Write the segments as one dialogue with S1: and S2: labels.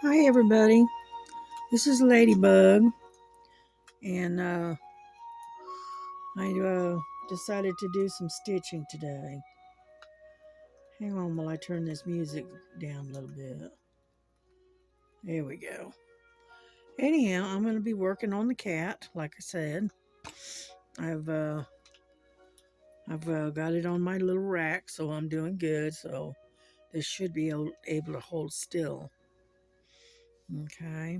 S1: Hi, everybody. This is Ladybug, and I decided to do some stitching today. Hang on while I turn this music down a little bit. There we go. Anyhow, I'm going to be working on the cat, like I said. I've uh, I've got it on my little rack, so I'm doing good. So this should be able to hold still. Okay.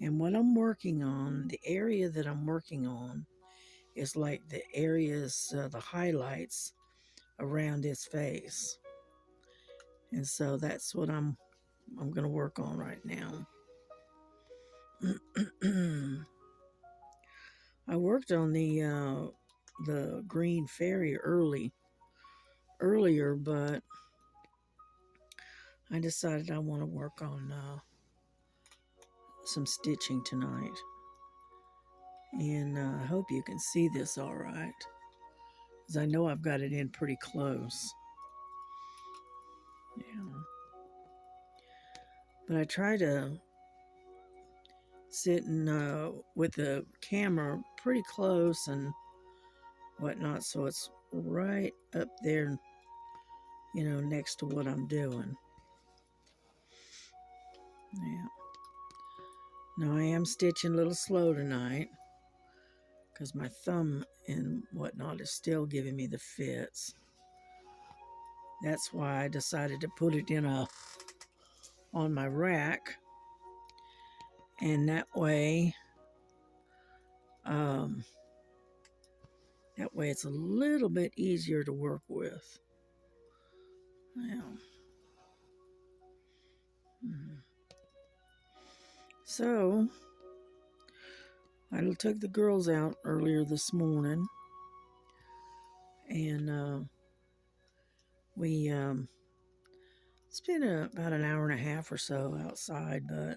S1: And what I'm working on, the area that I'm working on, is like the areas, the highlights around his face. And so that's what I'm going to work on right now. I worked on the green fairy earlier, but I decided I want to work on some stitching tonight. And I hope you can see this all right, because I know I've got it in pretty close. Yeah. But I try to sit with the camera pretty close and whatnot, so it's right up there, next to what I'm doing. Yeah. Now I am stitching a little slow tonight because my thumb and whatnot is still giving me the fits. That's why I decided to put it on my rack, and um, that way it's a little bit easier to work with. Yeah. So I took the girls out earlier this morning, and we spent about an hour and a half or so outside, but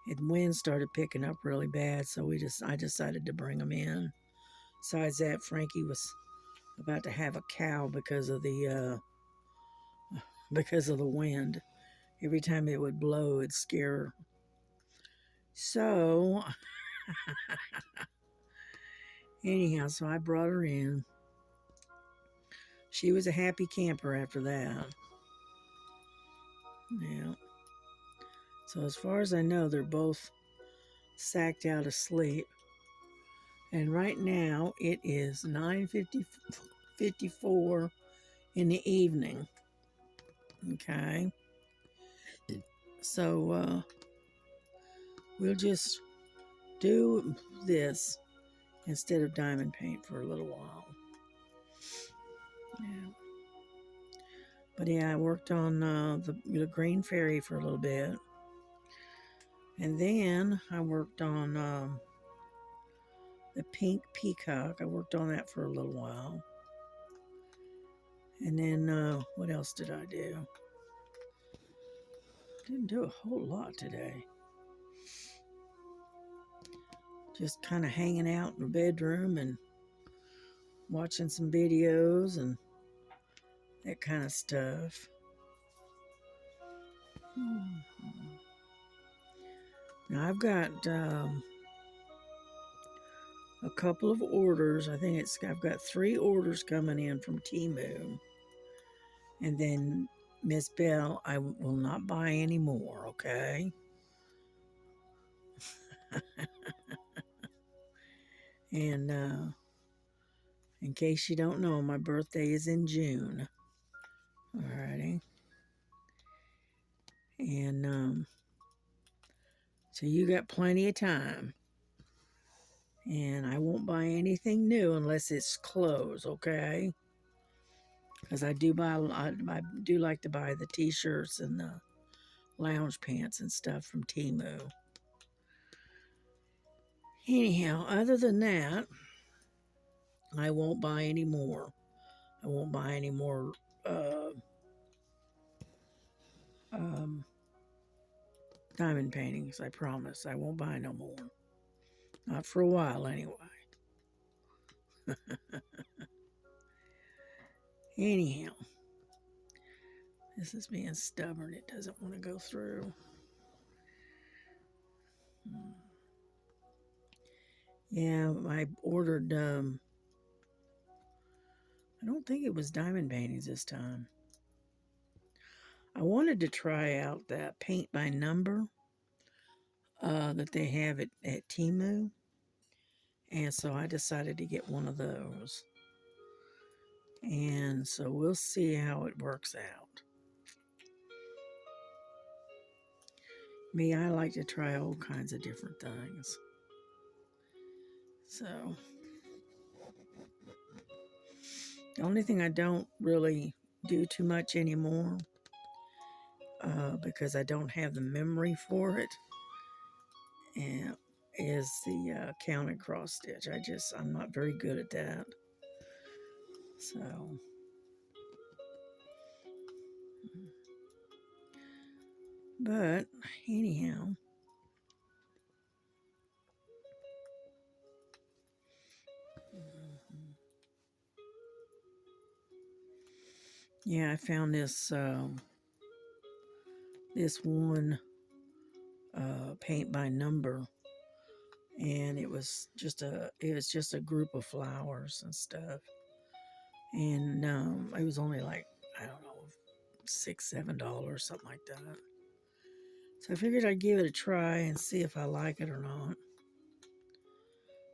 S1: the wind started picking up really bad, so I decided to bring them in. Besides that, Frankie was about to have a cow because of the wind. Every time it would blow, it'd scare her. So anyhow, so I brought her in. She was a happy camper after that. Yeah. So as far as I know, they're both sacked out asleep. And right now it is 9:54 in the evening. Okay. So we'll just do this instead of diamond paint for a little while. Yeah. But yeah, I worked on the green fairy for a little bit. And then I worked on the pink peacock. I worked on that for a little while. And then what else did I do? Didn't do a whole lot today. Just kind of hanging out in the bedroom and watching some videos and that kind of stuff. Now I've got a couple of orders. I've got 3 orders coming in from Temu. And then Miss Bell, I will not buy any more, okay? And in case you don't know, my birthday is in June. Alrighty. And so you got plenty of time. And I won't buy anything new unless it's clothes, okay? Because I do like to buy the t-shirts and the lounge pants and stuff from Temu. Anyhow, other than that, I won't buy any more. I won't buy any more um, diamond paintings, I promise. I won't buy no more. Not for a while, anyway. Anyhow, This is being stubborn. It doesn't want to go through. Yeah, I ordered, I don't think it was diamond paintings this time. I wanted to try out that paint by number that they have at Temu. And so I decided to get one of those. And so we'll see how it works out. Me, I like to try all kinds of different things. So the only thing I don't really do too much anymore because I don't have the memory for it and is the counted cross stitch. I'm not very good at that. So but anyhow, yeah, I found this this one paint by number, and it was just a group of flowers and stuff, and it was only like, I don't know, $6-7, something like that. So I figured I'd give it a try and see if I like it or not,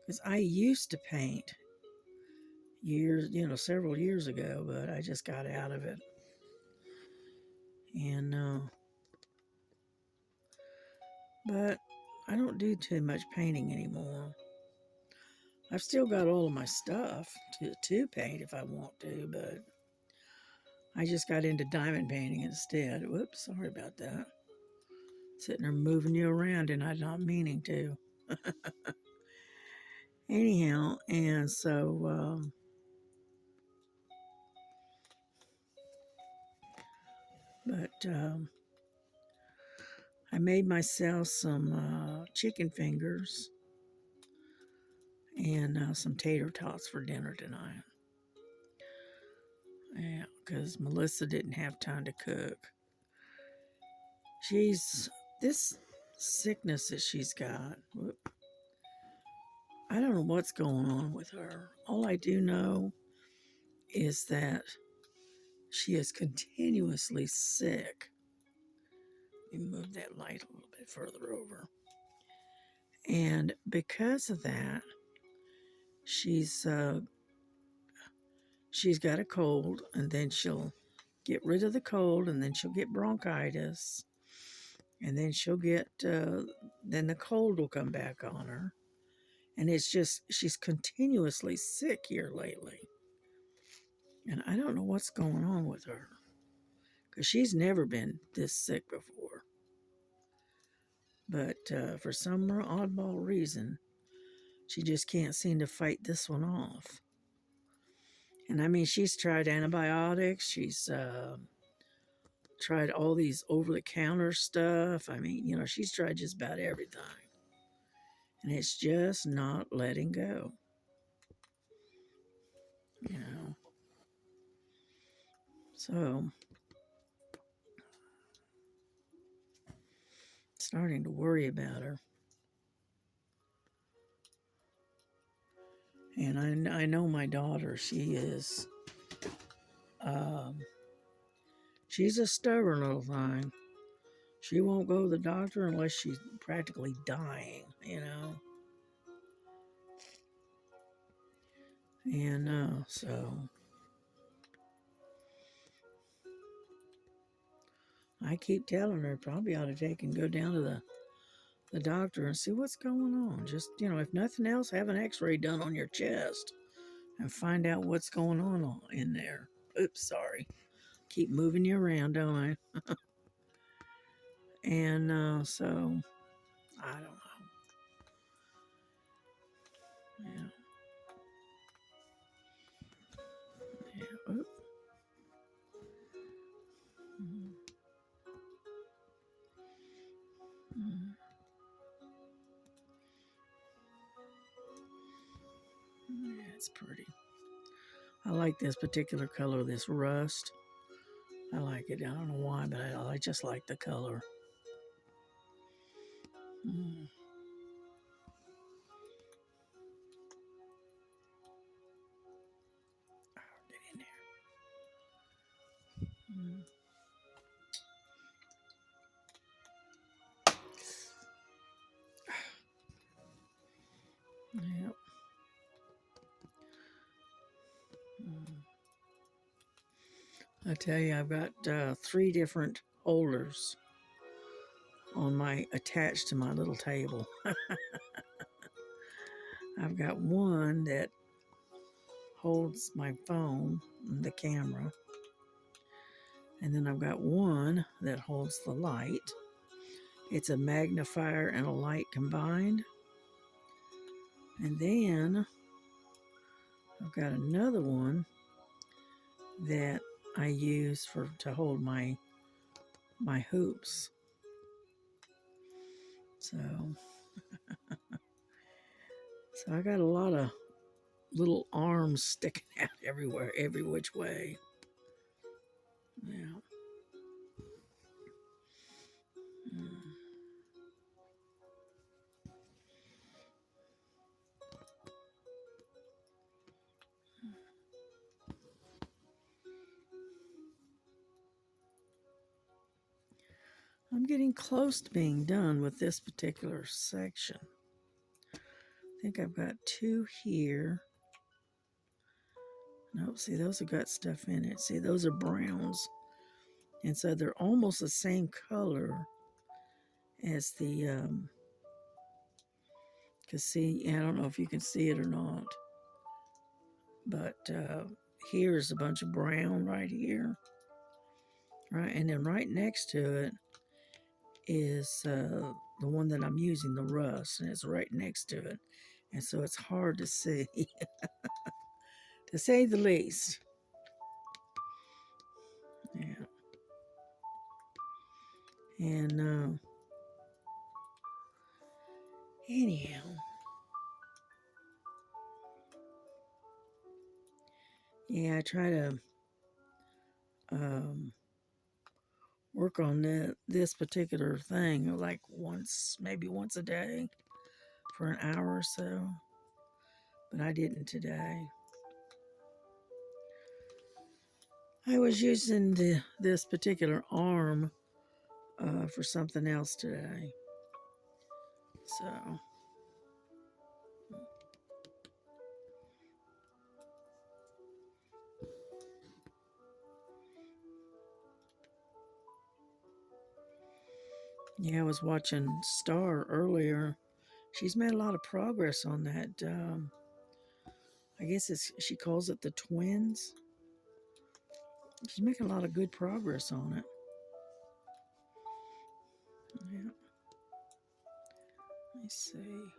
S1: because I used to paint several years ago, but I just got out of it. And but I don't do too much painting anymore. I've still got all of my stuff to paint if I want to, but I just got into diamond painting instead. Whoops, sorry about that. Sitting there moving you around and I'm not meaning to. Anyhow, and so I made myself some chicken fingers and some tater tots for dinner tonight. Yeah, because Melissa didn't have time to cook. This sickness that she's got, I don't know what's going on with her. All I do know is that she is continuously sick. Let me move that light a little bit further over. And because of that, she's got a cold, and then she'll get rid of the cold, and then she'll get bronchitis, and then she'll get then the cold will come back on her, and it's just she's continuously sick here lately, and I don't know what's going on with her, because she's never been this sick before. But for some oddball reason, she just can't seem to fight this one off. And I mean, she's tried antibiotics. She's tried all these over-the-counter stuff. I mean, she's tried just about everything. And it's just not letting go. So, starting to worry about her. And I know my daughter, she's a stubborn little thing. She won't go to the doctor unless she's practically dying, And so I keep telling her probably ought to take and go down to the doctor and see what's going on. Just, if nothing else, have an x-ray done on your chest and find out what's going on in there. Oops, sorry. Keep moving you around, don't I? And so, I don't know. Yeah. Yeah. Oop. Mm. Mm. Yeah, it's pretty. I like this particular color, this rust. I like it. I don't know why, but I just like the color. Mm. Get in there. Yep. I tell you, I've got 3 different holders on my attached to my little table. I've got one that holds my phone and the camera, and then I've got one that holds the light. It's a magnifier and a light combined. And then I've got another one that I use to hold my hoops. So I got a lot of little arms sticking out everywhere, every which way. Yeah. Mm. I'm getting close to being done with this particular section. I think I've got 2 here. Nope, see, those have got stuff in it. See, those are browns. And so they're almost the same color as the, because see, I don't know if you can see it or not, but here's a bunch of brown right here. Right, and then right next to it is the one that I'm using, the rust, and it's right next to it. And so it's hard to see, to say the least. Yeah. And anyhow, yeah, I try to work on this particular thing like maybe once a day for an hour or so. But I didn't today. I was using this particular arm for something else today. So, yeah, I was watching Star earlier. She's made a lot of progress on that. I guess she calls it the twins. She's making a lot of good progress on it. Yeah. Let me see.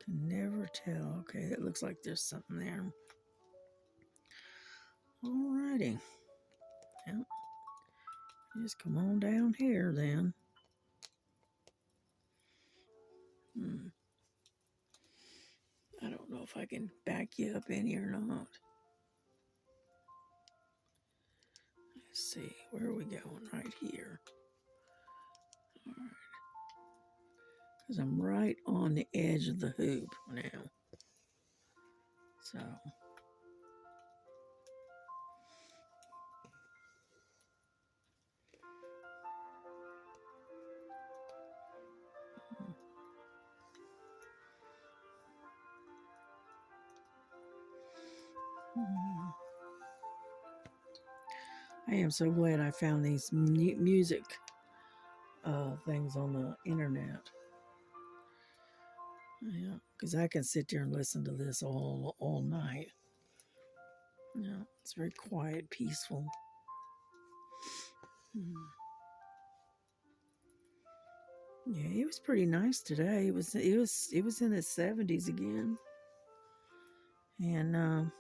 S1: Can never tell. Okay, it looks like there's something there. Alrighty. Yep. Just come on down here then. I don't know if I can back you up any or not. Let's see, where are we going? Right here. All right. Because I'm right on the edge of the hoop now. So. I am so glad I found these music things on the internet. Yeah, because I can sit there and listen to this all night. Yeah, it's very quiet, peaceful. Yeah, it was pretty nice today. It was in the 70s again, and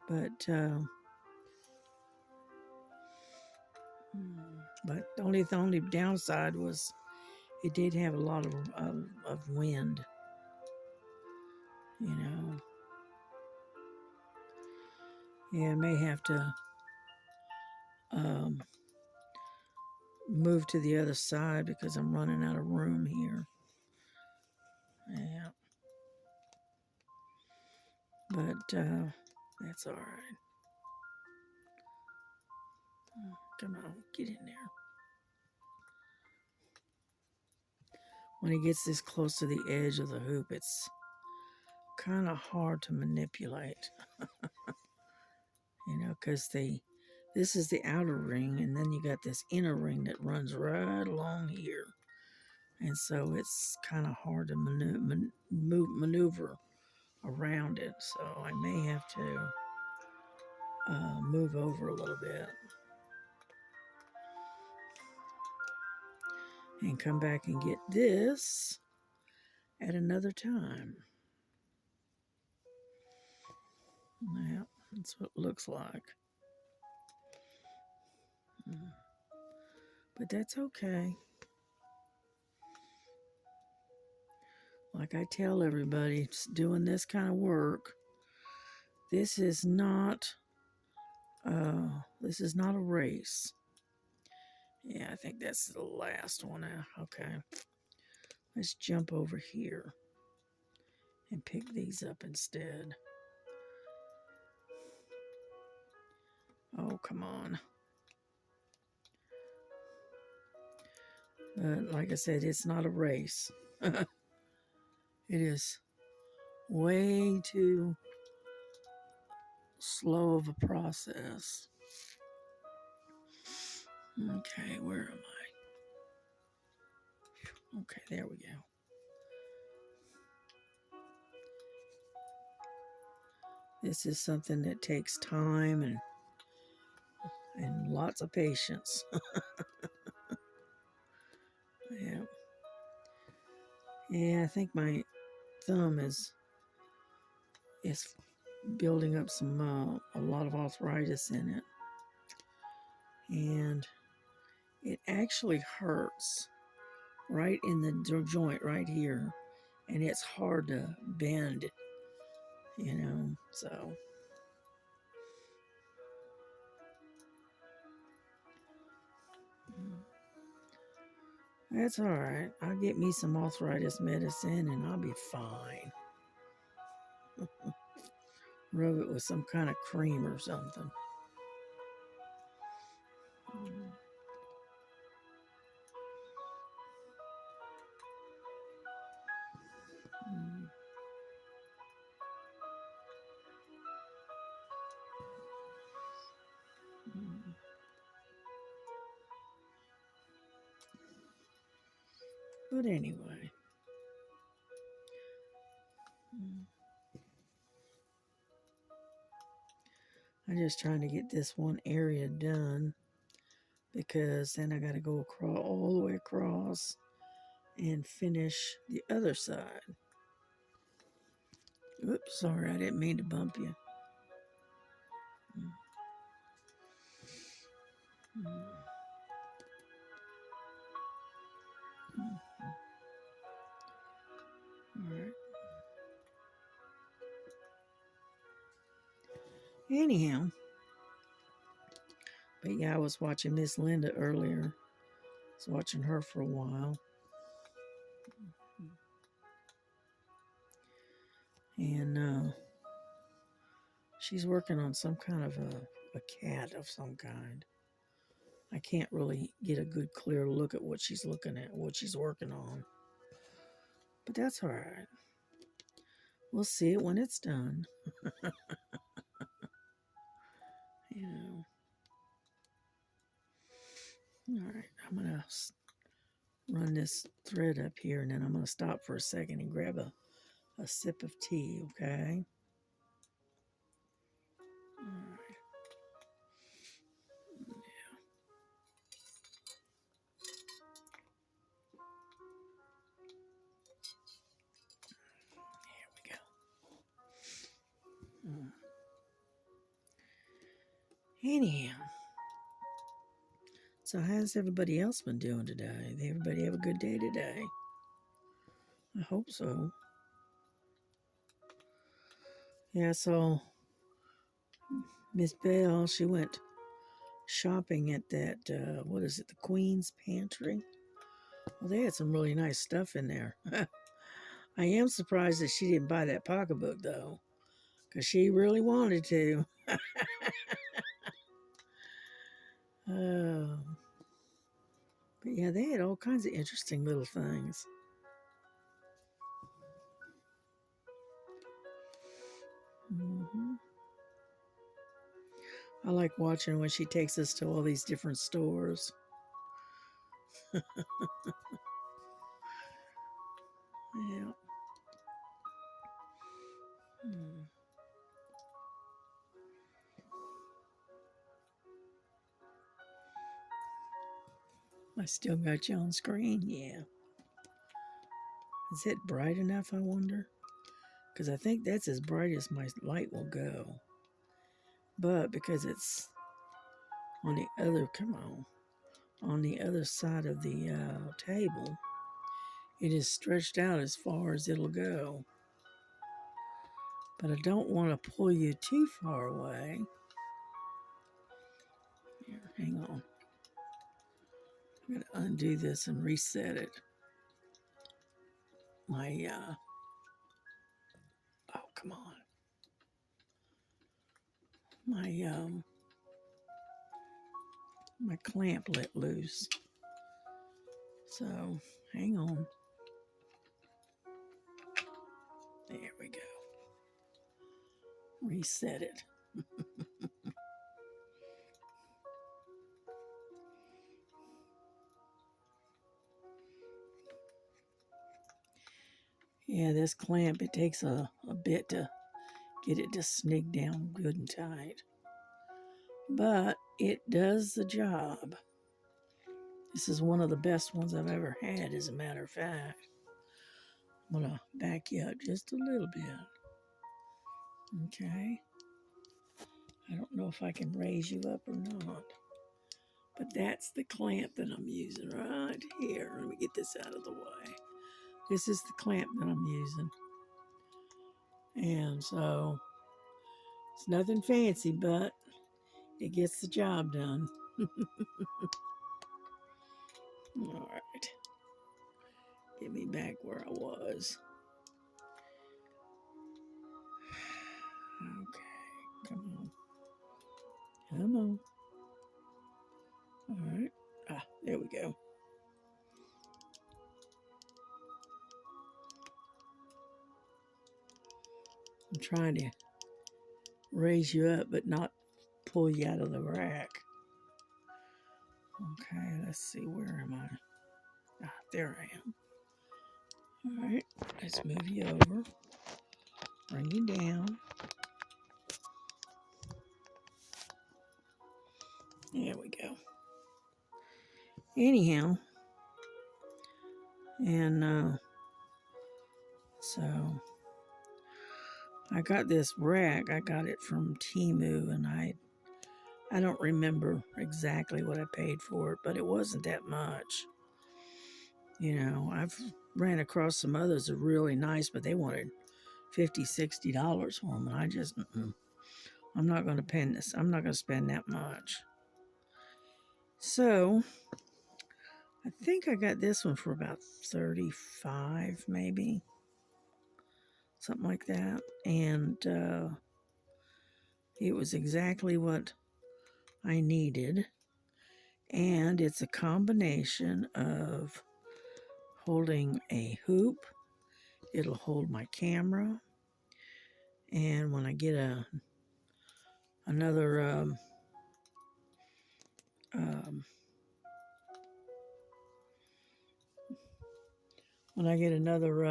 S1: but the only downside was it did have a lot of wind. You know. Yeah, I may have to um, move to the other side because I'm running out of room here. Yeah. But that's all right. Come on, get in there. When it gets this close to the edge of the hoop, it's kind of hard to manipulate, because this is the outer ring, and then you got this inner ring that runs right along here. And so it's kind of hard to maneuver around it. So I may have to move over a little bit and come back and get this at another time. Yeah, that's what it looks like. But that's okay. Like I tell everybody doing this kind of work, this is not a race. Yeah, I think that's the last one. Okay, let's jump over here and pick these up instead. Oh, come on. But like I said, it's not a race. It is way too slow of a process. Okay, where am I? Okay, there we go. This is something that takes time and lots of patience. Yeah. Yeah, I think my thumb is building up a lot of arthritis in it. And it actually hurts right in the joint right here. And it's hard to bend, so. That's all right. I'll get me some arthritis medicine and I'll be fine. Rub it with some kind of cream or something. But anyway. I'm just trying to get this one area done because then I got to go across all the way across and finish the other side. Oops, sorry, I didn't mean to bump you. All right. Anyhow, but yeah, I was watching Miss Linda earlier. I was watching her for a while. And she's working on some kind of a cat of some kind. I can't really get a good clear look at what she's looking at, what she's working on. But that's all right. We'll see it when it's done. All right, I'm going to run this thread up here and then I'm going to stop for a second and grab a sip of tea, okay? All right. There we go. Anyhow, so how's everybody else been doing today? Did everybody have a good day today? I hope so. Yeah, so Miss Bell, she went shopping at that, what is it, the Queen's Pantry? Well, they had some really nice stuff in there. I am surprised that she didn't buy that pocketbook, though, because she really wanted to. Oh, but yeah, they had all kinds of interesting little things. hmm I like watching when she takes us to all these different stores. Yeah. Hmm. I still got you on screen. Yeah. Is it bright enough, I wonder? Because I think that's as bright as my light will go. But because it's on the other, come on the other side of the table, it is stretched out as far as it'll go. But I don't want to pull you too far away. Here, hang on. I'm going to undo this and reset it. Oh, come on. My clamp let loose. So, hang on. There we go. Reset it. Yeah, this clamp, it takes a bit to get it to snig down good and tight. But it does the job. This is one of the best ones I've ever had, as a matter of fact. I'm going to back you up just a little bit. Okay. I don't know if I can raise you up or not. But that's the clamp that I'm using right here. Let me get this out of the way. This is the clamp that I'm using. And so it's nothing fancy, but it gets the job done. All right. Get me back where I was. Okay. Come on. Come on. All right. Ah, there we go. I'm trying to raise you up, but not pull you out of the rack. Okay, let's see. Where am I? Ah, there I am. All right. Let's move you over. Bring you down. There we go. Anyhow, and so I got this rack. I got it from Temu, and I don't remember exactly what I paid for it, but it wasn't that much. You know, I've ran across some others that are really nice, but they wanted $50, $60 for them, and I just, I'm not going to spend this. I'm not going to spend that much. So I think I got this one for about 35, maybe something like that, and it was exactly what I needed. And it's a combination of holding a hoop, it'll hold my camera, and when I get another when I get another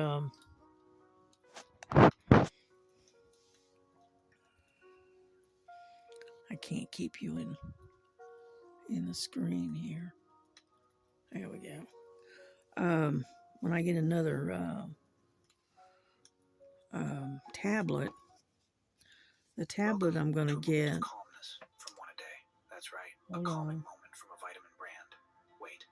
S1: I can't keep you in the screen here. There we go. When I get another tablet, the tablet I'm going to get.
S2: Calmness from one a day. That's right. A calming moment from a vitamin brand. Wait.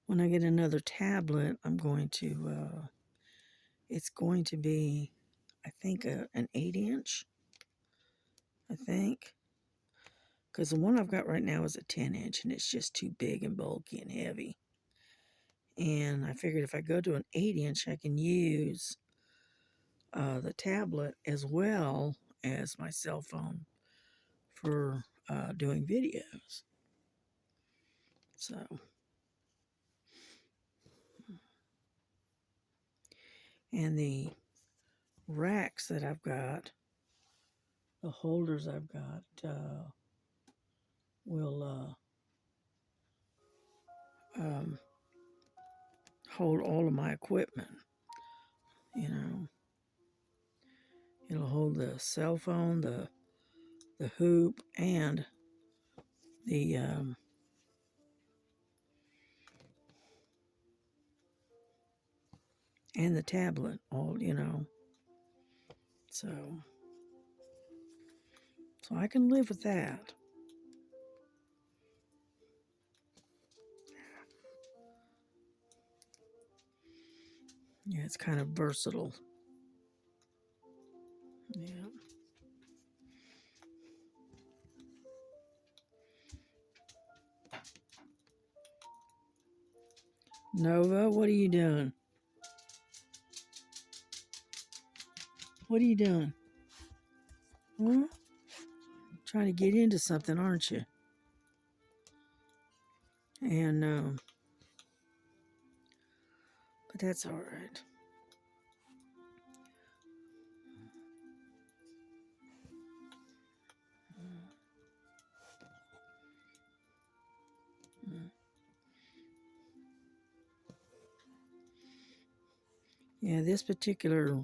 S1: When I get another tablet, I'm going to. It's going to be I think, an 8-inch, I think. Because the one I've got right now is a 10-inch, and it's just too big and bulky and heavy. And I figured if I go to an 8-inch, I can use the tablet as well as my cell phone for doing videos. So, and the racks that I've got, the holders I've got, will hold all of my equipment. You know, it'll hold the cell phone, the hoop, and the tablet, all, you know. So I can live with that. Yeah, it's kind of versatile. Yeah. Nova, what are you doing? What are you doing? Huh? Trying to get into something, aren't you? And, but that's all right. Yeah, this particular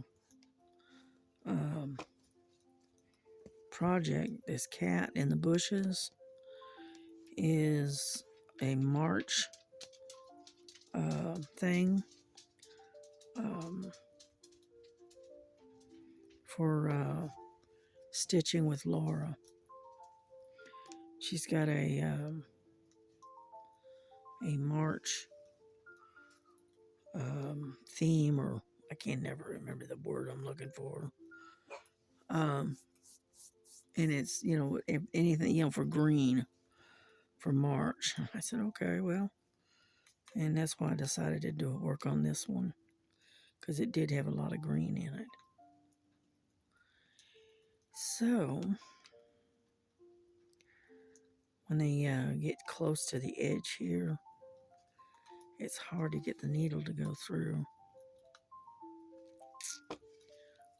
S1: project, this cat in the bushes, is a March thing for stitching with Laura. She's got a March theme, or I can never remember the word I'm looking for. And it's, you know, anything, you know, for green for March. I said, okay, well, and that's why I decided to do work on this one, because it did have a lot of green in it. So when they get close to the edge here, it's hard to get the needle to go through.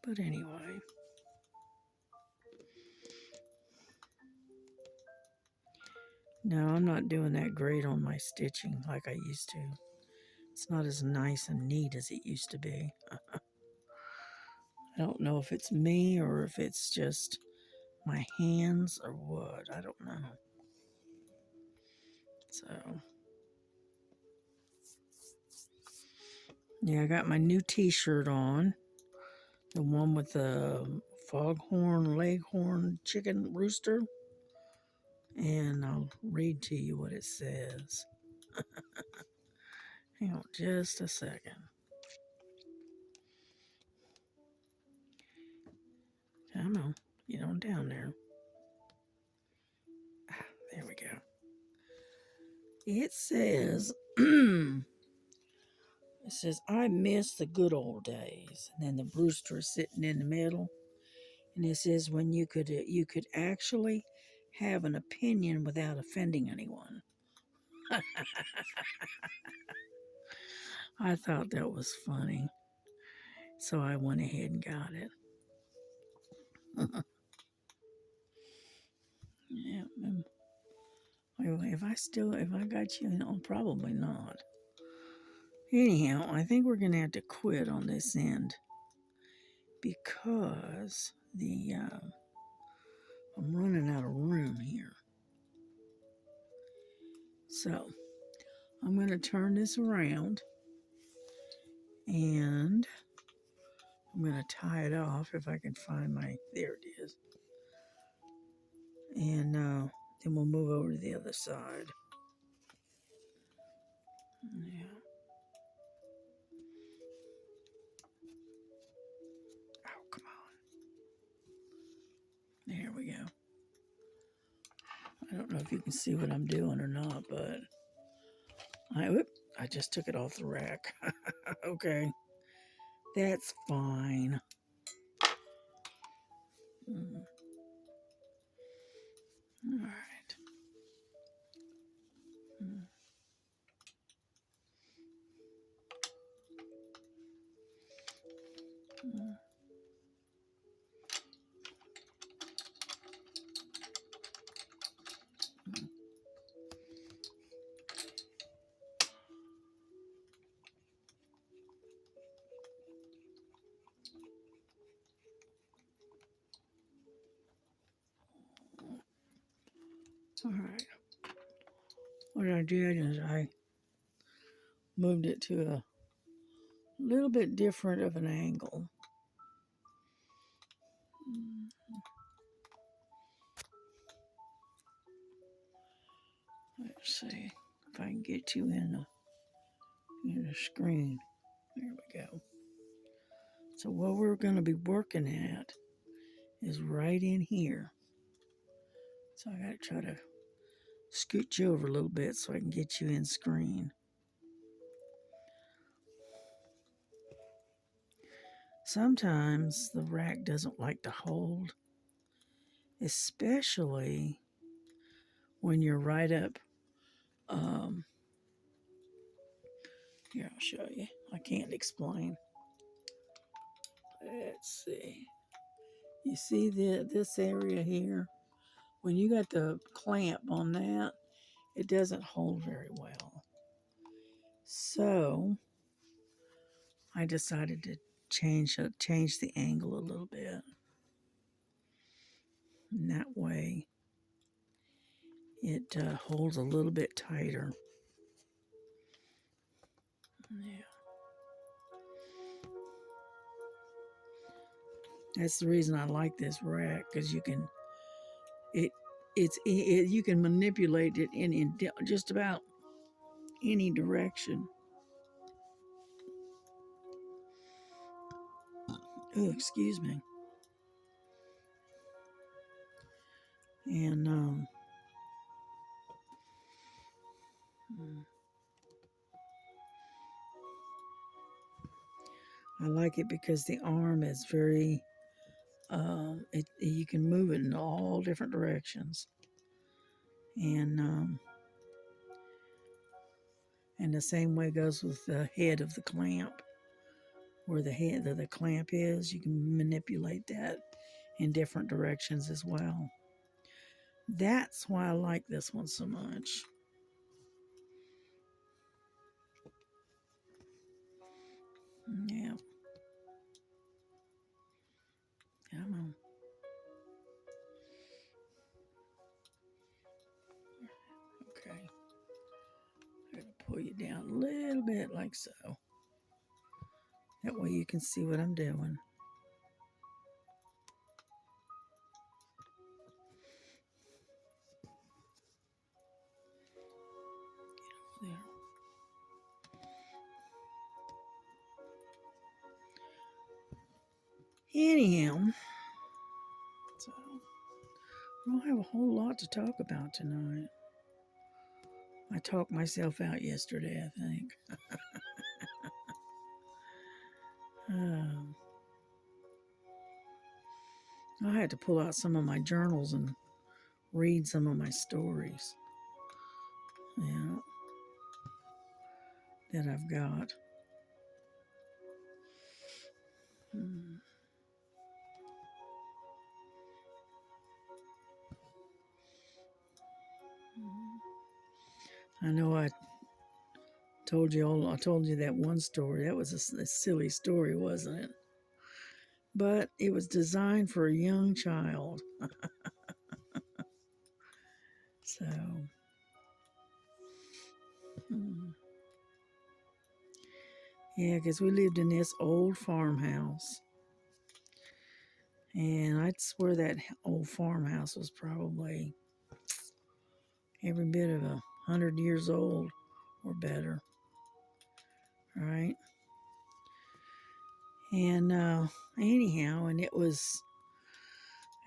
S1: But anyway, no, I'm not doing that great on my stitching like I used to. It's not as nice and neat as it used to be. I don't know if it's me or if it's just my hands or what. I don't know. So, yeah, I got my new t-shirt on. The one with the foghorn, leghorn, chicken rooster. And I'll read to you what it says. Hang on just a second. Come on, get on down there. There we go. It says, I miss the good old days. And then the rooster is sitting in the middle. And it says, when you could actually have an opinion without offending anyone. I thought that was funny. So I went ahead and got it. Yeah. If I got you, no, probably not. Anyhow, I think we're going to have to quit on this end because I'm running out of room here. So I'm going to turn this around and I'm going to tie it off if I can find there it is. And then we'll move over to the other side. Yeah. Oh, come on. we go. I don't know if you can see what I'm doing or not, but I just took it off the rack. Okay, that's fine. All right. All right. What I did is I moved it to a little bit different of an angle. Let's see if I can get you in the screen. There we go. So what we're going to be working at is right in here. So I got to try to scoot you over a little bit so I can get you in screen. Sometimes the rack doesn't like to hold, especially when you're right up. Here, I'll show you. I can't explain. Let's see. You see this area here? When you got the clamp on that, it doesn't hold very well. So I decided to change the angle a little bit. And that way it holds a little bit tighter. Yeah. That's the reason I like this rack, because you can you can manipulate it in just about any direction. Oh, excuse me. And I like it because the arm is very you can move it in all different directions, and the same way goes with the head of the clamp. Where the head of the clamp is, you can manipulate that in different directions as well. That's why I like this one so much. Yeah. Come on. Okay. I'm going to pull you down a little bit like so. That way you can see what I'm doing. There. Anyhow, so I don't have a whole lot to talk about tonight. I talked myself out yesterday, I think. I had to pull out some of my journals and read some of my stories. Yeah, that I've got. I know I told you that one story. That was a silly story, wasn't it? But it was designed for a young child. So, yeah, because we lived in this old farmhouse. And I'd swear that old farmhouse was probably every bit of 100 years old or better. Right? And anyhow, and it was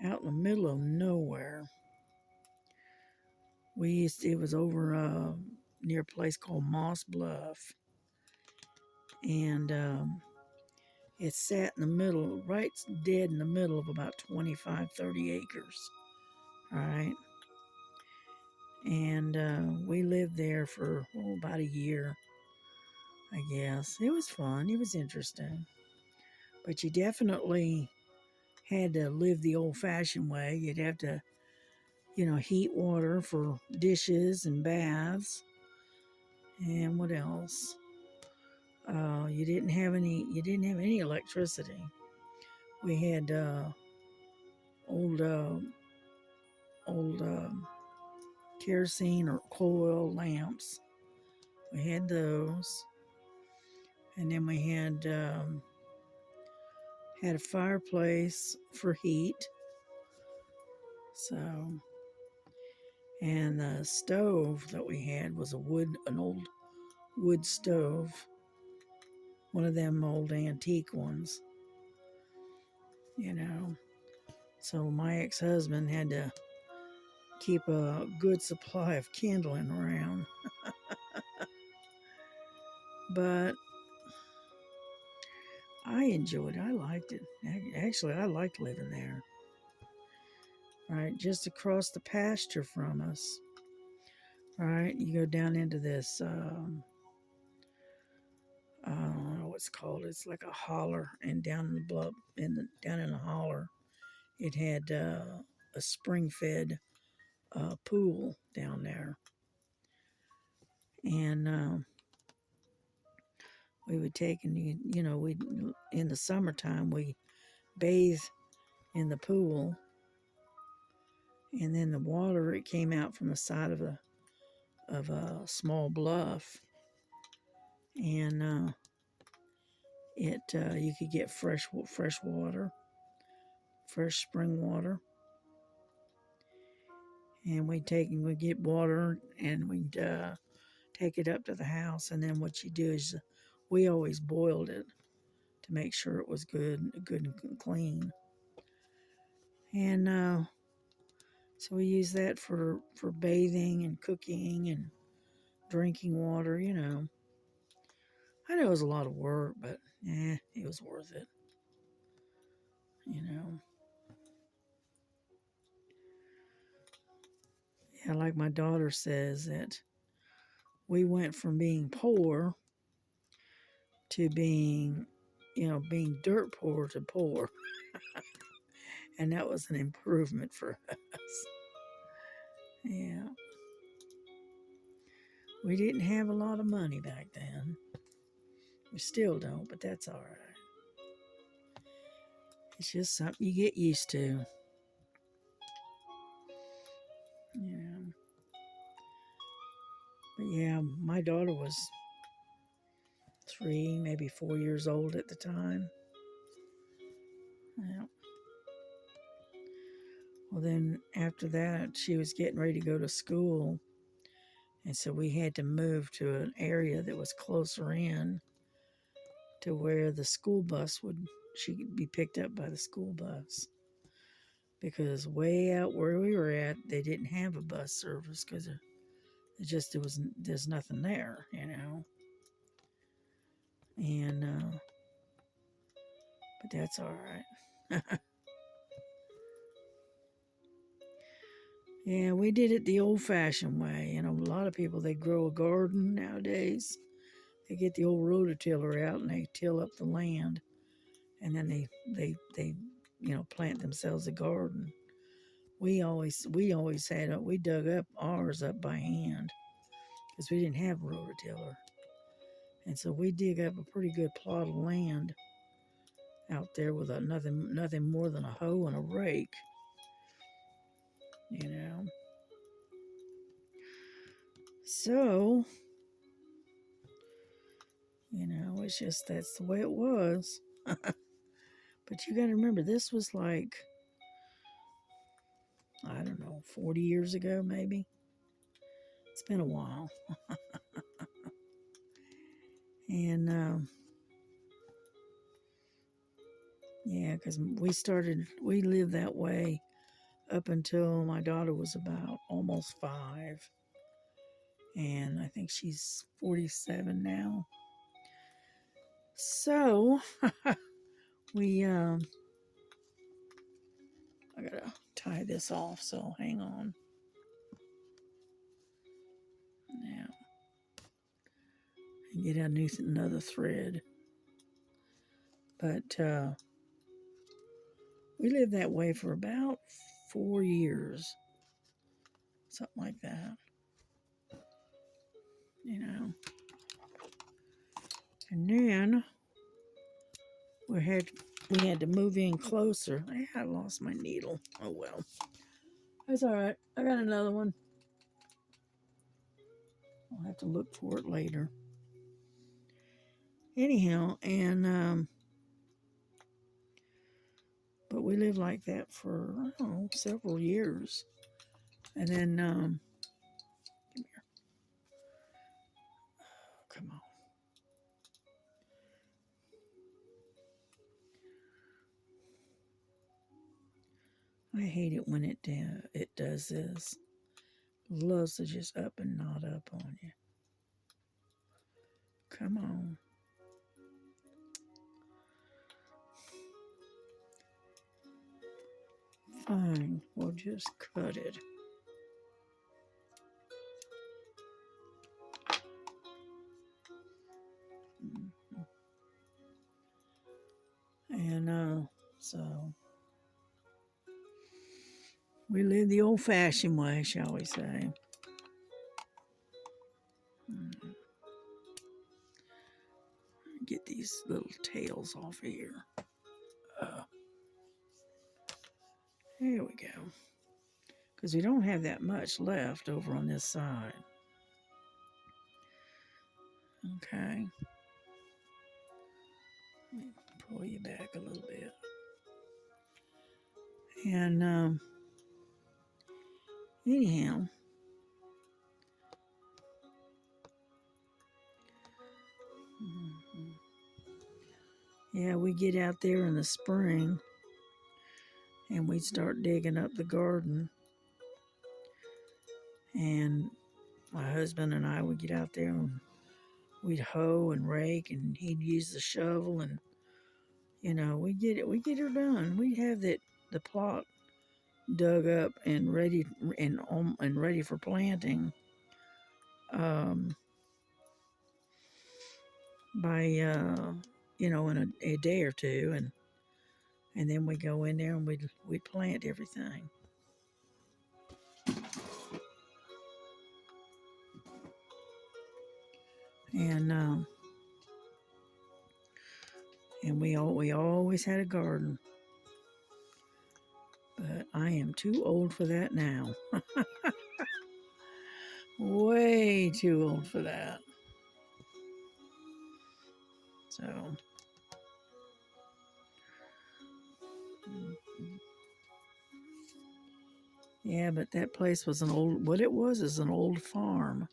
S1: out in the middle of nowhere. It was over near a place called Moss Bluff. And it sat in the middle, right dead in the middle of about 25, 30 acres. All right. And we lived there for about a year, I guess. It was fun. It was interesting. But you definitely had to live the old-fashioned way. You'd have to, heat water for dishes and baths. And what else? You didn't have any electricity. We had old kerosene or coal oil lamps. We had those, and then we had a fireplace for heat. So, and the stove that we had was an old wood stove, one of them old antique ones. So my ex-husband had to keep a good supply of kindling around. But I enjoyed it. I liked it. Actually, I liked living there. Right, just across the pasture from us. Right, you go down into this, I don't know what it's called. It's like a holler, and down in the bluff, down in the holler, it had a spring-fed pool down there, and we would take and we in the summertime we bathe in the pool, and then the water, it came out from the side of a small bluff, and you could get fresh water, fresh spring water, and we'd get water, and we'd take it up to the house, and then what you do is we always boiled it to make sure it was good and clean, and so we use that for bathing and cooking and drinking water. I know it was a lot of work, but it was worth it. Yeah, like my daughter says, that we went from being poor to being dirt poor to poor. And that was an improvement for us. Yeah. We didn't have a lot of money back then. We still don't, but that's all right. It's just something you get used to. Yeah. But yeah, my daughter was 3, maybe 4 years old at the time. Yeah. Well, then after that, she was getting ready to go to school. And so we had to move to an area that was closer in to where the school bus she could be picked up by the school bus. Because way out where we were at, they didn't have a bus service because there's nothing there, And, but that's all right. Yeah, we did it the old-fashioned way. A lot of people, they grow a garden nowadays. They get the old rototiller out and they till up the land, and then they plant themselves a garden. We dug up ours up by hand because we didn't have a rototiller, and so we dig up a pretty good plot of land out there with nothing more than a hoe and a rake. So, it's just that's the way it was. But you got to remember, this was like, I don't know, 40 years ago, maybe. It's been a while. And, yeah, because we lived that way up until my daughter was about almost 5. And I think she's 47 now. So we I gotta tie this off, so hang on. Now and get another thread. But we lived that way for about 4 years, something like that. You know. And then we had to move in closer. I lost my needle. Oh well. That's all right. I got another one. I'll have to look for it later. Anyhow, and but we lived like that for, I don't know, several years. And then come here. Oh, come on. I hate it when it does this. It loves to just up and not up on you. Come on. Fine, we'll just cut it. And so we live the old-fashioned way, shall we say. Get these little tails off of here. There we go. Because we don't have that much left over on this side. Okay. Let me pull you back a little bit. And anyhow, yeah, we get out there in the spring and we start digging up the garden. And my husband and I would get out there and we'd hoe and rake, and he'd use the shovel, and we get her done. We have the plot dug up and ready for planting by in a day or two, and then we go in there and we'd plant everything. And we always had a garden. But I am too old for that now. Way too old for that. So. Yeah, but that place was what it was is an old farm.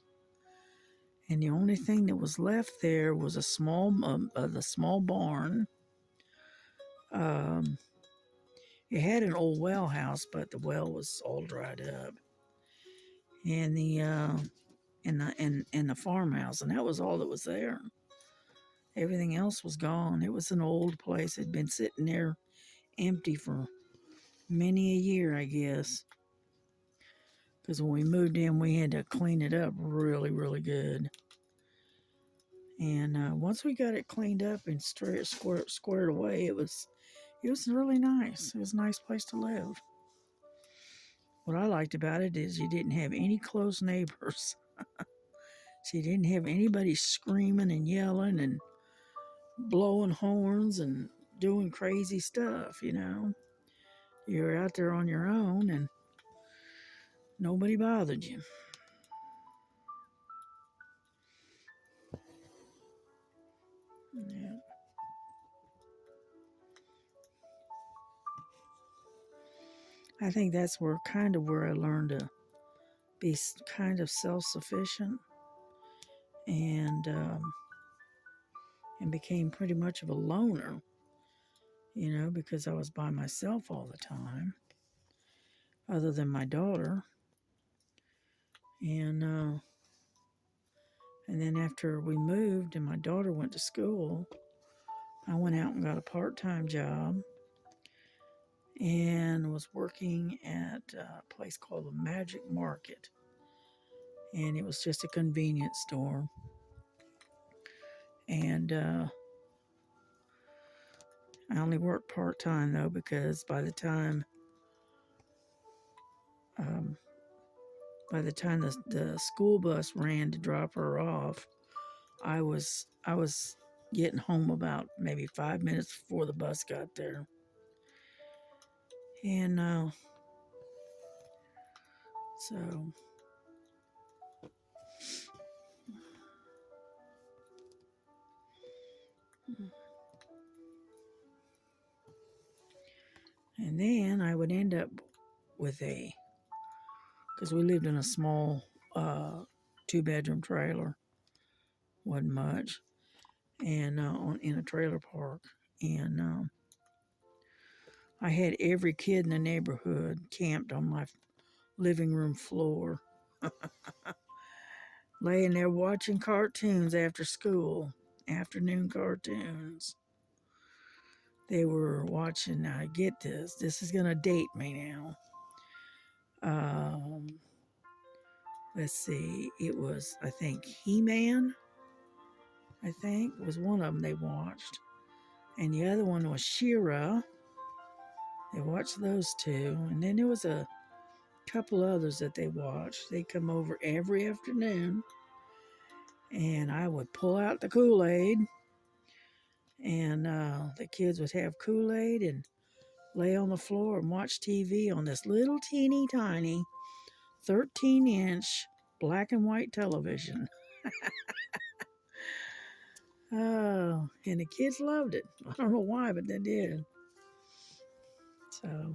S1: And the only thing that was left there was the small barn. It had an old well house, but the well was all dried up. And the farmhouse, and that was all that was there. Everything else was gone. It was an old place. It had been sitting there empty for many a year, I guess. Because when we moved in, we had to clean it up really, really good. And once we got it cleaned up and squared away, it was really nice. It was a nice place to live. What I liked about it is you didn't have any close neighbors. So you didn't have anybody screaming and yelling and blowing horns and doing crazy stuff, You were out there on your own and nobody bothered you. Yeah. I think that's where I learned to be kind of self-sufficient and became pretty much of a loner, because I was by myself all the time. other than my daughter. And then after we moved and my daughter went to school, I went out and got a part-time job and was working at a place called the Magic Market. And it was just a convenience store. And I only worked part-time though, because by the time the school bus ran to drop her off, I was getting home about maybe 5 minutes before the bus got there. And so and then I would end up with because we lived in a small 2-bedroom trailer, wasn't much, and in a trailer park. And I had every kid in the neighborhood camped on my living room floor, laying there watching cartoons after school, afternoon cartoons. They were watching, now get this is going to date me now. Let's see, it was, I think, He-Man, was one of them they watched. And the other one was She-Ra. They watched those two. And then there was a couple others that they watched. They'd come over every afternoon, and I would pull out the Kool-Aid, and the kids would have Kool-Aid and lay on the floor and watch TV on this little teeny tiny 13-inch black and white television. Oh, and the kids loved it. I don't know why, but they did. So,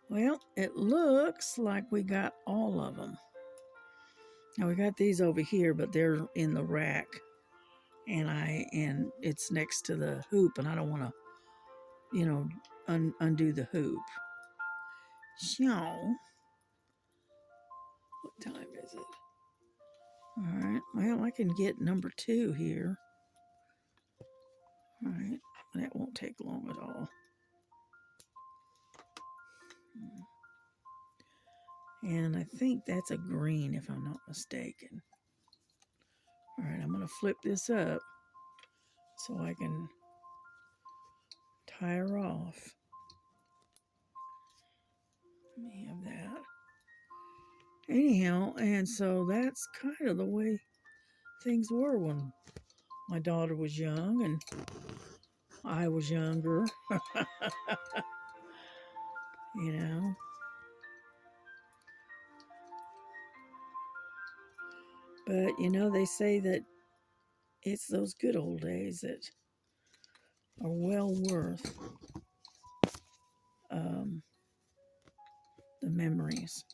S1: well, it looks like we got all of them. Now we got these over here, but they're in the rack, and it's next to the hoop, and I don't want to, undo the hoop. So, what time is it? All right. Well, I can get number 2 here. All right. That won't take long at all. And I think that's a green, if I'm not mistaken. All right, I'm going to flip this up so I can tie her off. Let me have that. Anyhow, and so that's kind of the way things were when my daughter was young and I was younger. You know. But, they say that it's those good old days that are well worth the memories,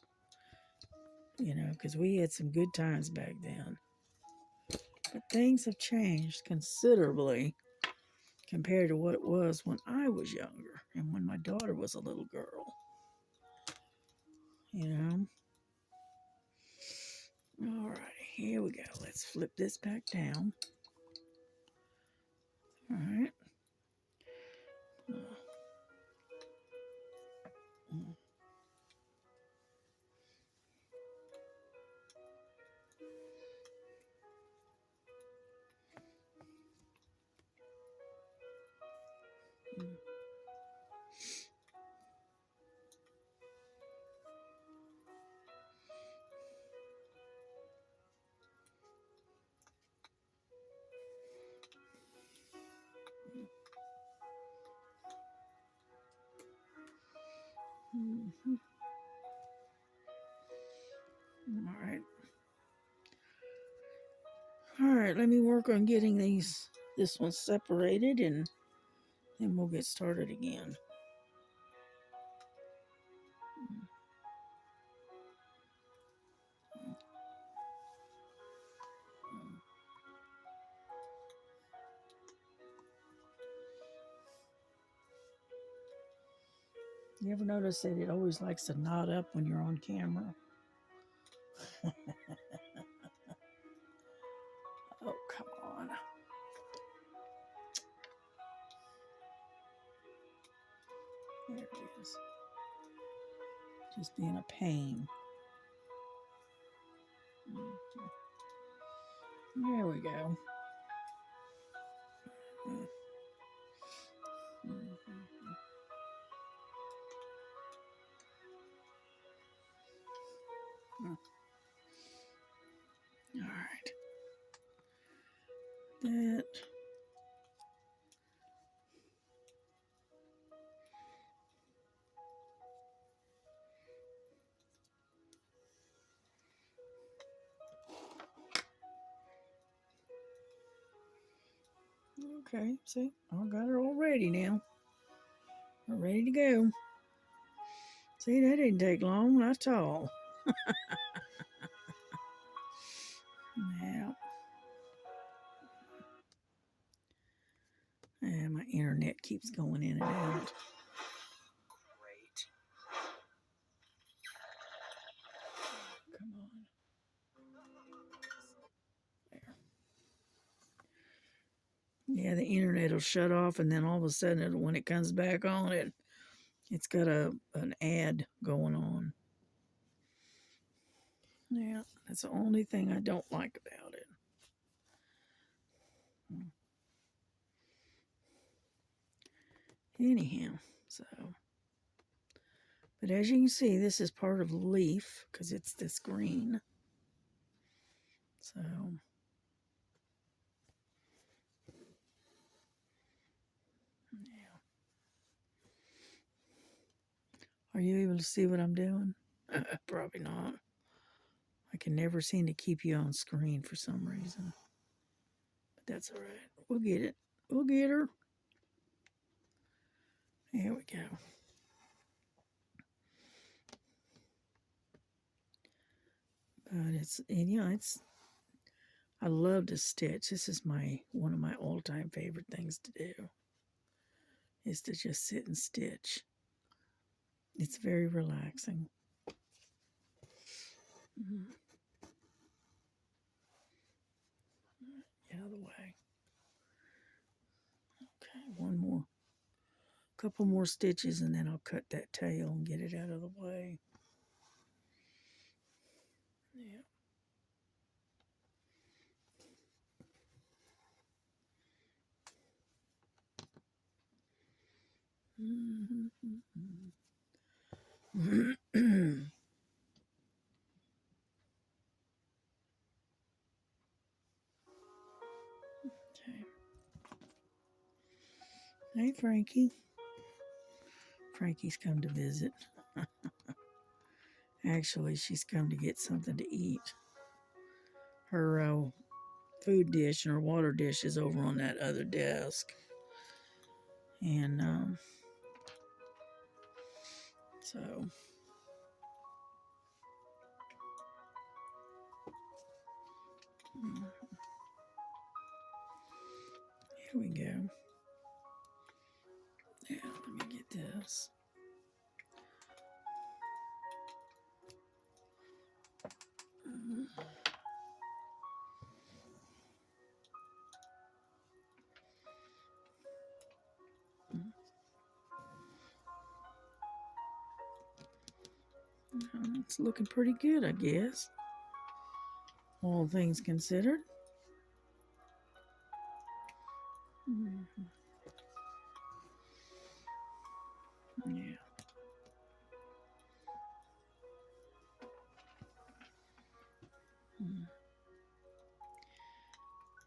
S1: because we had some good times back then. But things have changed considerably compared to what it was when I was younger and when my daughter was a little girl. All right, here we go. Let's flip this back down. All right. All right, let me work on getting this one separated, and then we'll get started again. You ever notice that it always likes to nod up when you're on camera? Oh, come on. There it is. Just being a pain. There we go. All right. That. Okay, see, I got her all ready now. We're ready to go. See, that didn't take long at all. Now, and my internet keeps going in and out.
S2: Great.
S1: Come on. There. Yeah, the internet will shut off, and then all of a sudden, when it comes back on, it's got an ad going on. Yeah, that's the only thing I don't like about it. Anyhow, so. But as you can see, this is part of the leaf because it's this green. So. Yeah. Are you able to see what I'm doing? Probably not. I can never seem to keep you on screen for some reason. But that's all right. We'll get it. We'll get her. There we go. But it's I love to stitch. This is one of my all-time favorite things to do. Is to just sit and stitch. It's very relaxing. Get out of the way. Okay, one more. Couple more stitches and then I'll cut that tail and get it out of the way. Yeah. Okay. Hey, Frankie. Frankie's come to visit. Actually, she's come to get something to eat. Her food dish and her water dish is over on that other desk. And so here we go. Yeah, let me get this. It's looking pretty good, I guess. All things considered. Yeah.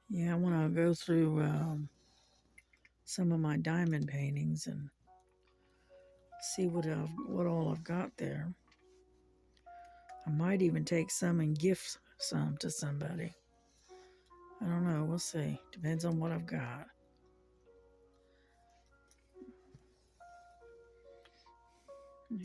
S1: Yeah, I want to go through some of my diamond paintings and see what all I've got there. I might even take some and gift some to somebody. I don't know. We'll see. Depends on what I've got. Yeah.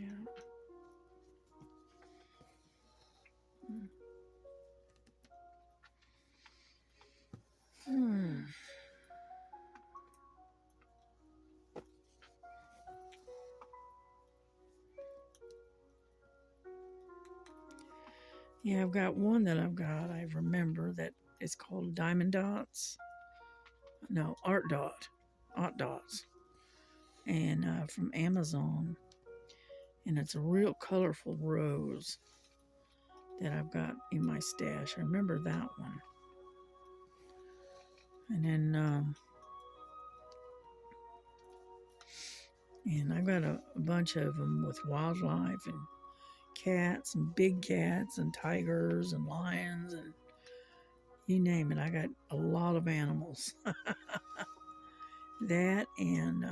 S1: Hmm. Yeah, I've got one that I remember that is called Diamond Dots. No, Art Dot. Art Dots. And from Amazon. And it's a real colorful rose that I've got in my stash. I remember that one. And then, and I've got a bunch of them with wildlife and cats and big cats and tigers and lions and you name it. I got a lot of animals. That and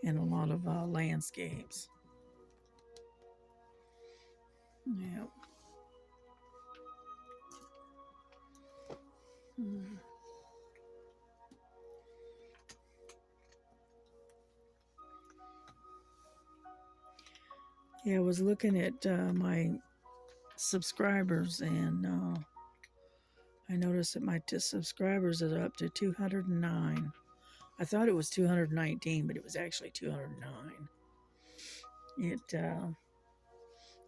S1: a lot of landscapes. Yep. Mm. Yeah, I was looking at my subscribers and I noticed that my subscribers are up to 209. I thought it was 219, but it was actually 209.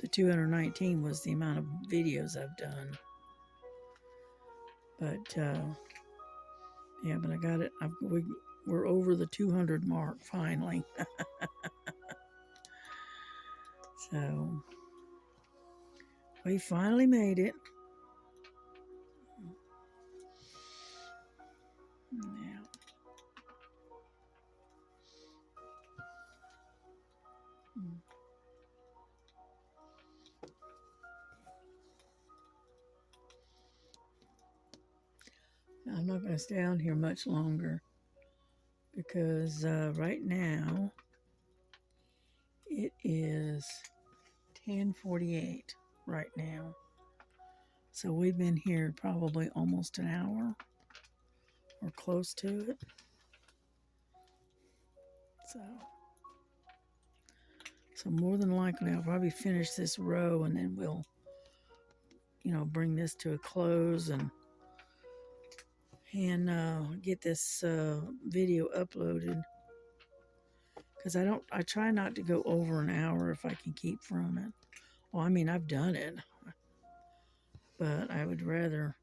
S1: The 219 was the amount of videos I've done. But yeah, but I got it. We're over the 200 mark finally. So we finally made it. Yeah. I'm not going to stay on here much longer because right now it is 10:48 right now. So we've been here probably almost an hour or close to it. So more than likely I'll probably finish this row and then we'll, bring this to a close and get this video uploaded. Because I try not to go over an hour if I can keep from it. Well, I mean, I've done it, but I would rather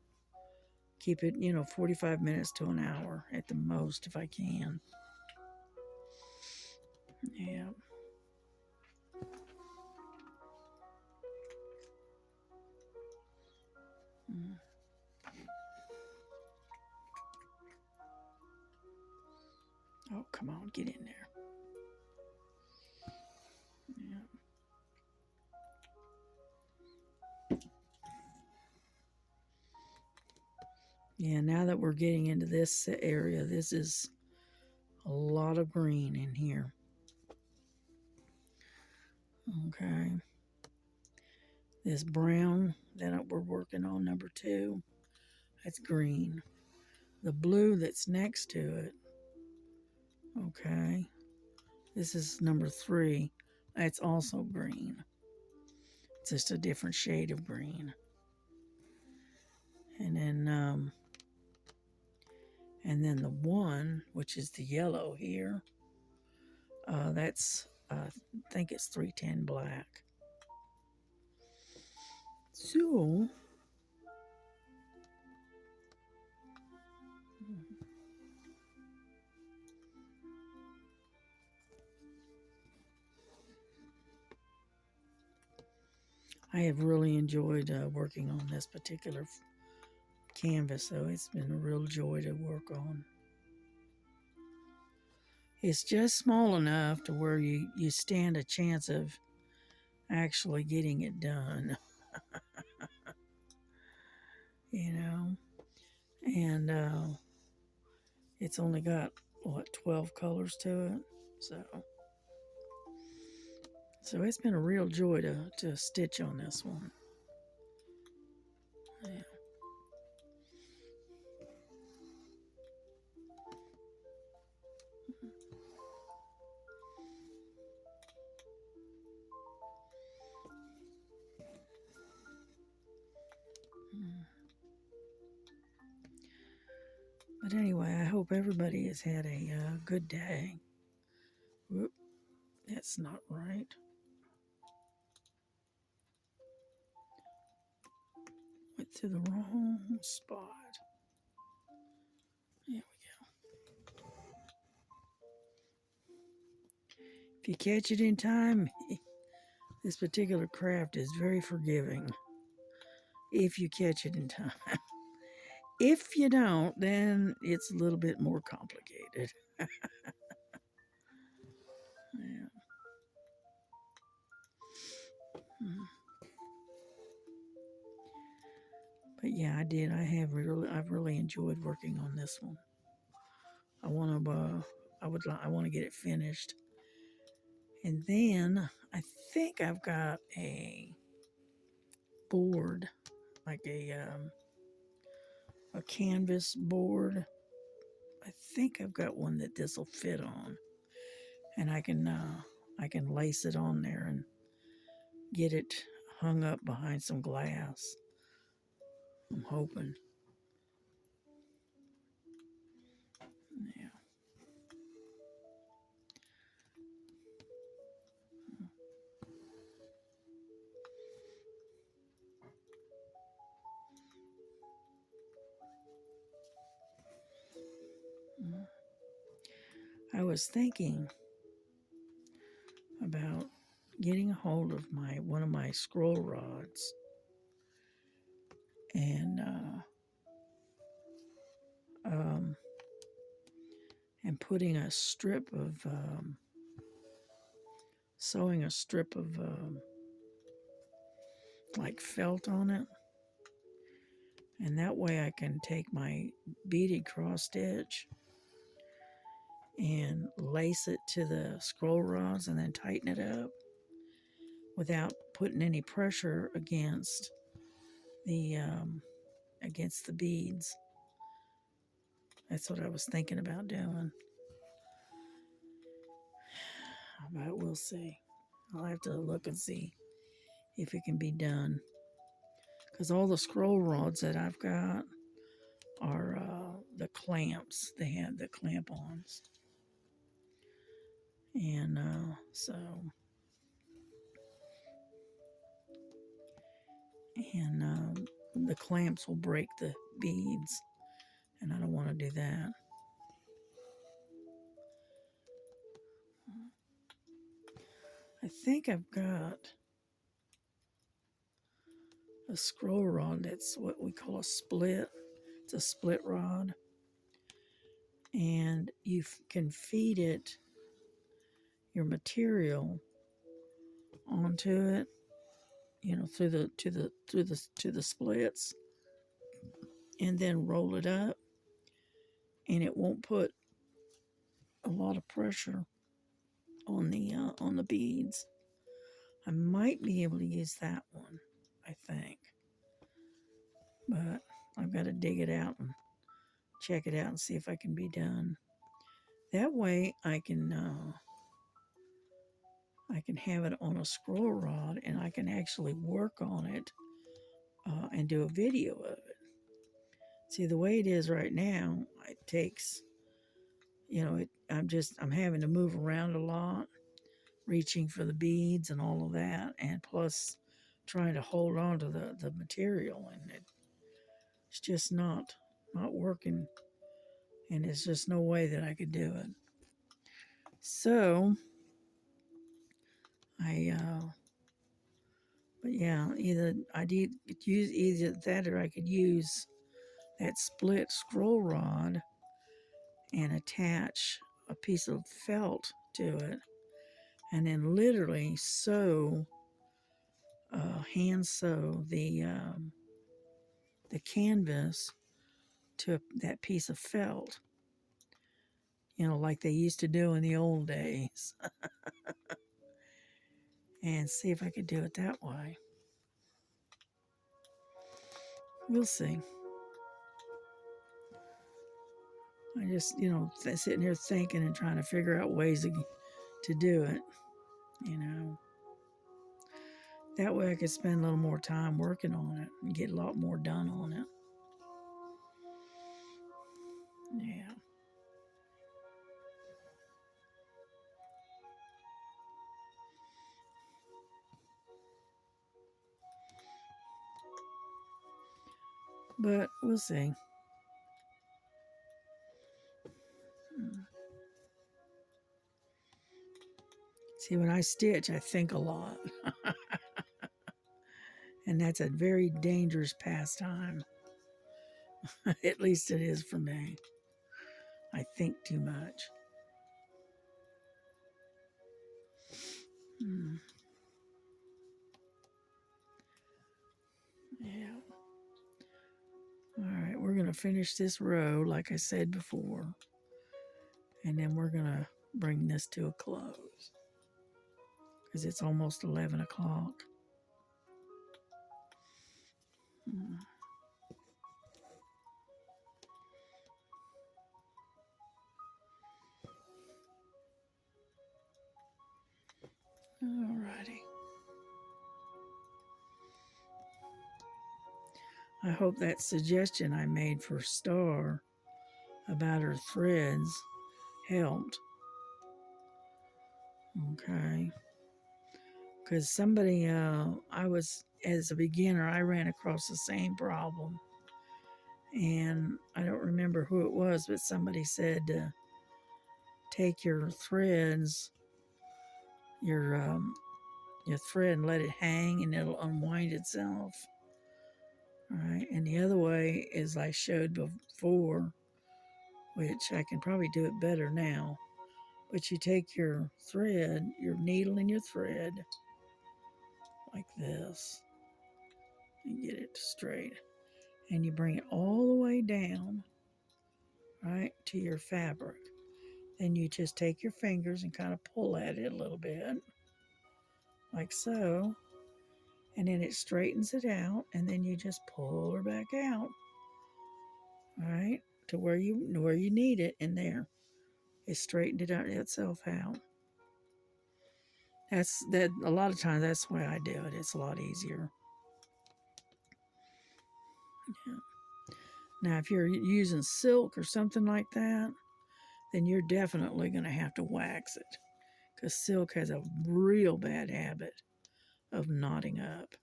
S1: keep it, 45 minutes to an hour at the most if I can. Yeah. Mm. Oh, come on, get in there. Yeah. Yeah, now that we're getting into this area, this is a lot of green in here. Okay. This brown that we're working on, number 2, that's green. The blue that's next to it, okay, this is number 3. That's also green. It's just a different shade of green. And then the 1, which is the yellow here, that's I think it's 310 black. So I have really enjoyed working on this particular canvas, so it's been a real joy to work on. It's just small enough to where you stand a chance of actually getting it done. And it's only got 12 colors to it, so it's been a real joy to stitch on this one. Yeah. But anyway, I hope everybody has had a good day. Whoop, that's not right. to the wrong spot. There we go. If you catch it in time, this particular craft is very forgiving. If you catch it in time. If you don't, then it's a little bit more complicated. Yeah. But yeah, I did. I've really enjoyed working on this one. I want to get it finished, and then I think I've got a board, like a canvas board. I think I've got one that this will fit on, and I can lace it on there and get it hung up behind some glass. I'm hoping. Yeah. I was thinking about getting a hold of one of my scroll rods and putting a strip of sewing a strip of like felt on it, and that way I can take my beaded cross stitch and lace it to the scroll rods and then tighten it up without putting any pressure against the beads. That's what I was thinking about doing. But we'll see. I'll have to look and see if it can be done. Because all the scroll rods that I've got are the clamps. They have the clamp-ons. And the clamps will break the beads. And I don't want to do that. I think I've got a scroll rod that's what we call a split. It's a split rod. And you can feed it your material onto it, through the splits, and then roll it up, and it won't put a lot of pressure on the beads. I might be able to use that one, I think, but I've got to dig it out and check it out and see if I can be done. That way I can have it on a scroll rod, and I can actually work on it and do a video of it. See, the way it is right now, it takes, I'm having to move around a lot, reaching for the beads and all of that, and plus trying to hold on to the material, and it's just not working, and there's just no way that I could do it. So but yeah, either I did use either that, or I could use that split scroll rod and attach a piece of felt to it, and then literally hand sew the canvas to that piece of felt, like they used to do in the old days, and see if I could do it that way. We'll see. I just, sitting here thinking and trying to figure out ways to do it, That way I could spend a little more time working on it and get a lot more done on it. Yeah. but we'll see. See, when I stitch, I think a lot. And that's a very dangerous pastime. At least it is for me. I think too much. Hmm. Yeah. All right, we're going to finish this row like I said before. And then we're going to bring this to a close because it's almost 11 o'clock. Hmm. All righty. I hope that suggestion I made for Star about her threads helped. Okay. Because somebody, as a beginner, I ran across the same problem. And I don't remember who it was, but somebody said take your threads, your thread, and let it hang and it'll unwind itself. All right. And the other way is I showed before, which I can probably do it better now. But you take your thread, your needle and your thread, like this, and get it straight. And you bring it all the way down, right, to your fabric. Then you just take your fingers and kind of pull at it a little bit, like so. And then it straightens it out, and then you just pull her back out, right, to where you need it in there. It straightened it out itself out. That's that. A lot of times, that's the way I do it. It's a lot easier. Yeah. Now, if you're using silk or something like that, then you're definitely going to have to wax it, because silk has a real bad habit of knotting up.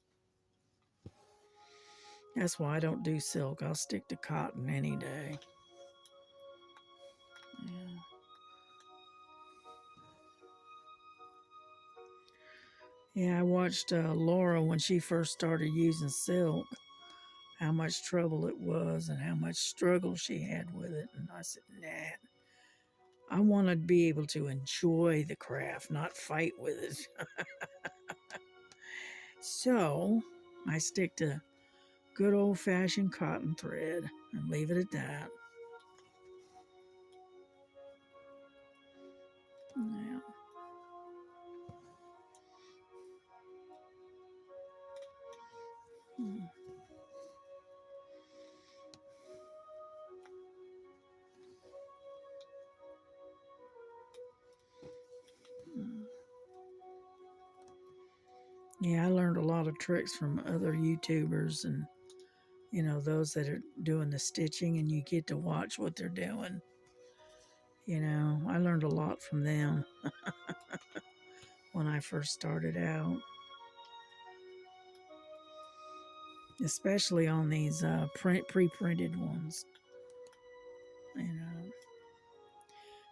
S1: That's why I don't do silk. I'll stick to cotton any day. Yeah. Yeah, I watched Laura when she first started using silk, how much trouble it was and how much struggle she had with it. And I said, nah, I want to be able to enjoy the craft, not fight with it. So I stick to good old-fashioned cotton thread and leave it at that. Yeah. Hmm. Yeah, I learned a lot of tricks from other YouTubers and, those that are doing the stitching, and you get to watch what they're doing. I learned a lot from them when I first started out, especially on these pre-printed ones,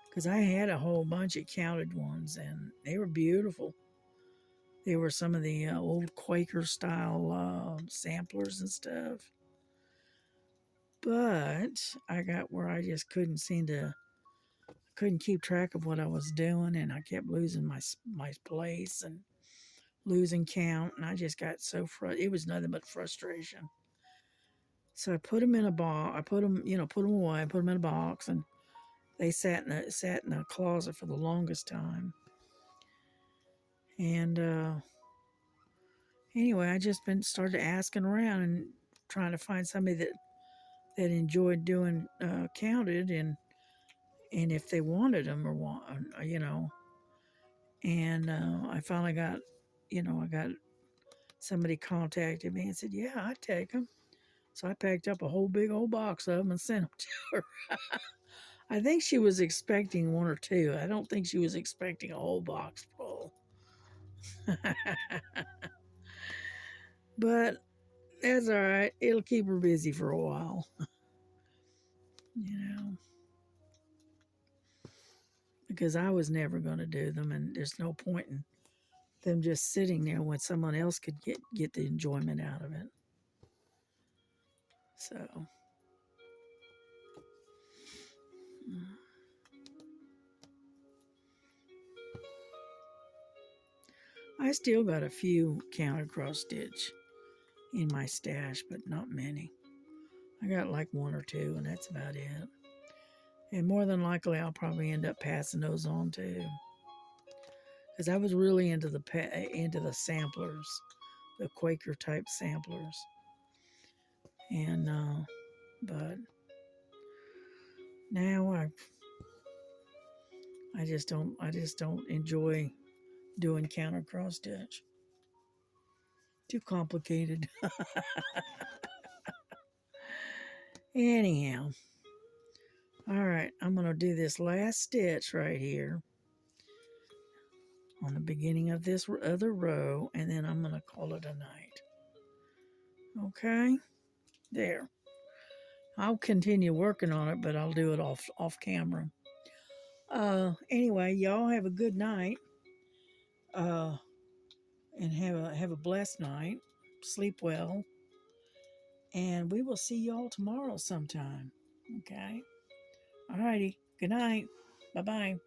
S1: because I had a whole bunch of counted ones, and they were beautiful. They were some of the old Quaker style samplers and stuff. But I got where I just couldn't keep track of what I was doing, and I kept losing my place and losing count, and I just got so frustrated. It was nothing but frustration. So I put them in a box. I put them, put them away. I put them in a box, and they sat in a closet for the longest time. And anyway, I just started asking around and trying to find somebody that enjoyed doing counted, and if they wanted them or want, And I finally got, I got somebody contacted me and said, yeah, I'd take them. So I packed up a whole big old box of them and sent them to her. I think she was expecting one or two. I don't think she was expecting a whole box full. But That's all right. It'll keep her busy for a while. You know, because I was never going to do them, and there's no point in them just sitting there when someone else could get the enjoyment out of it. So, I still got a few counter cross stitch in my stash, but not many. I got like one or two, and that's about it. And more than likely, I'll probably end up passing those on too, because I was really into the samplers, the Quaker type samplers, and but now I just don't enjoy doing counter cross stitch. Too complicated. Anyhow, all right, I'm gonna do this last stitch right here on the beginning of this other row, and then I'm gonna call it a night. Okay, there. I'll continue working on it, but I'll do it off camera. Anyway, y'all have a good night. And have a blessed night. Sleep well. And we will see y'all tomorrow sometime. Okay. All righty. Good night. Bye-bye.